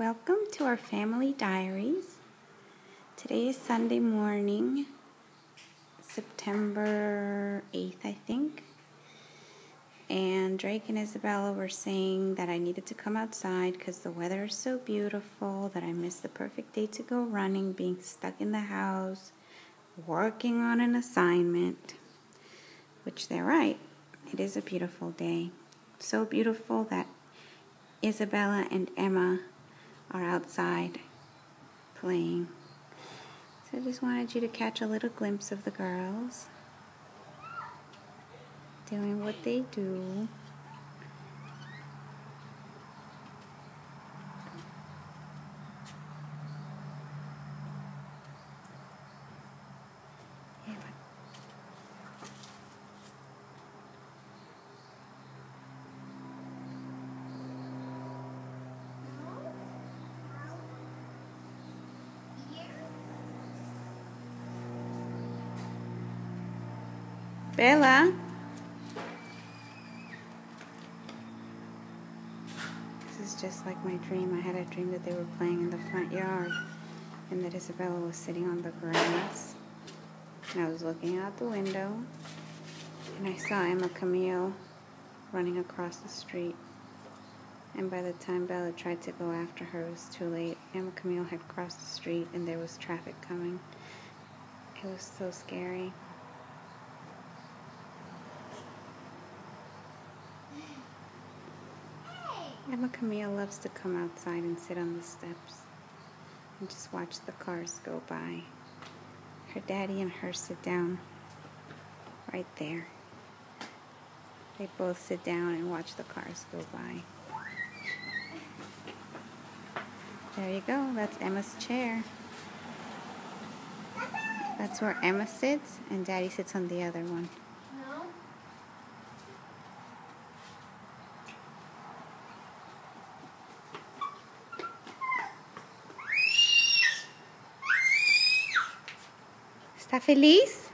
welcome to our family diaries. Today is Sunday morning, September 8th, I think. And Drake and Isabella were saying that I needed to come outside because the weather is so beautiful, that I missed the perfect day to go running, being stuck in the house, working on an assignment. Which they're right. It is a beautiful day. So beautiful that Isabella and Emma are outside playing. So I just wanted you to catch a little glimpse of the girls doing what they do. Bella. This is just like my dream. I had a dream that they were playing in the front yard and that Isabella was sitting on the grass. And I was looking out the window and I saw Emma Camille running across the street. And by the time Bella tried to go after her, it was too late. Emma Camille had crossed the street and there was traffic coming. It was so scary. Emma Camille loves to come outside and sit on the steps and just watch the cars go by. Her daddy and her sit down right there. They both sit down and watch the cars go by. There you go. That's Emma's chair. That's where Emma sits and Daddy sits on the other one. ¿Está feliz?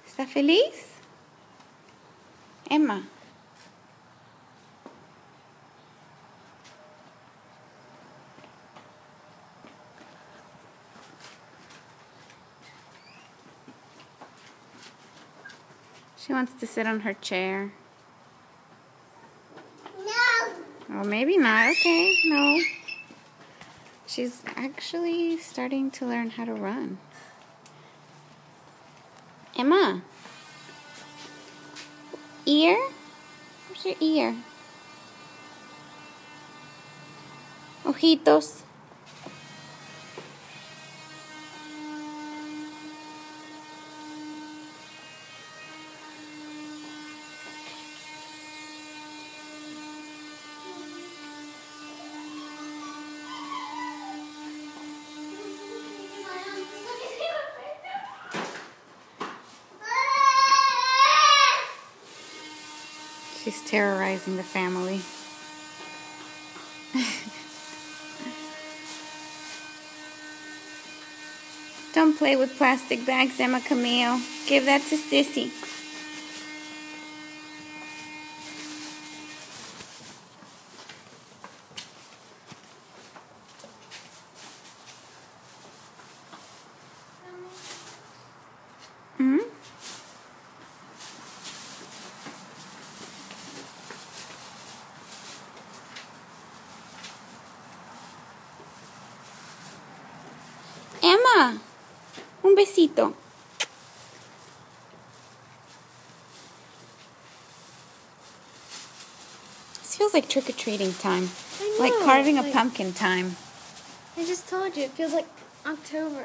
¿Está feliz? Emma. She wants to sit on her chair. No. Or maybe not. Okay, no. She's actually starting to learn how to run. Emma. Ear? Where's your ear? Ojitos. She's terrorizing the family. Don't play with plastic bags, Emma Camille. Give that to Sissy. Hmm? Emma, un besito. This feels like trick-or-treating time. I know, like carving a pumpkin time. I just told you, it feels like October.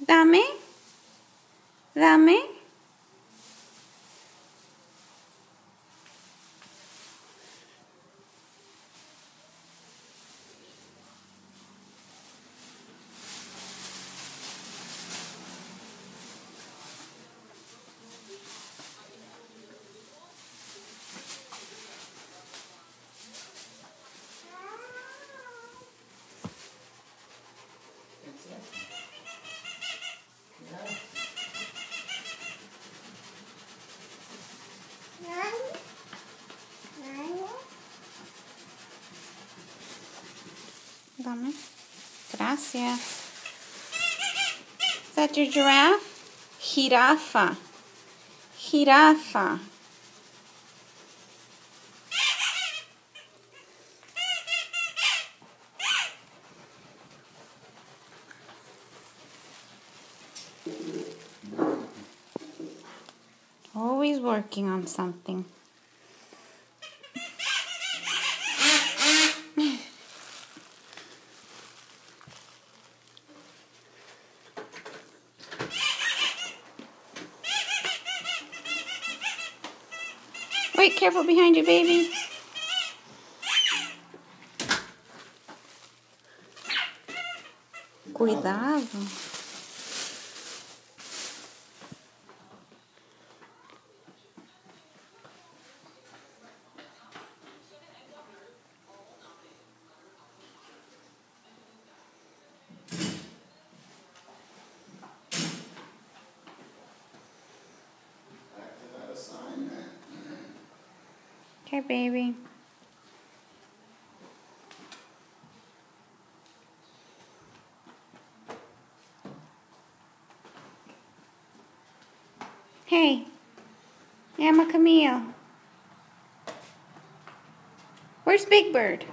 Dame. Dame. Dame. Gracias. Is that your giraffe? Jirafa. Jirafa. Always working on something. Wait, careful behind you, baby. Cuidado. Okay, baby. Hey, Emma Camille. Where's Big Bird?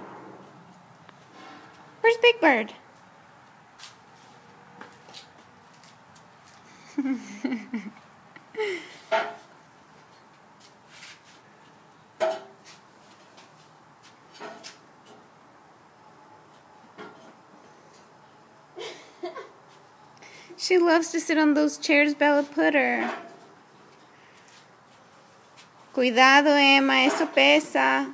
Where's Big Bird? She loves to sit on those chairs Bella put her. Cuidado, Emma, eso pesa.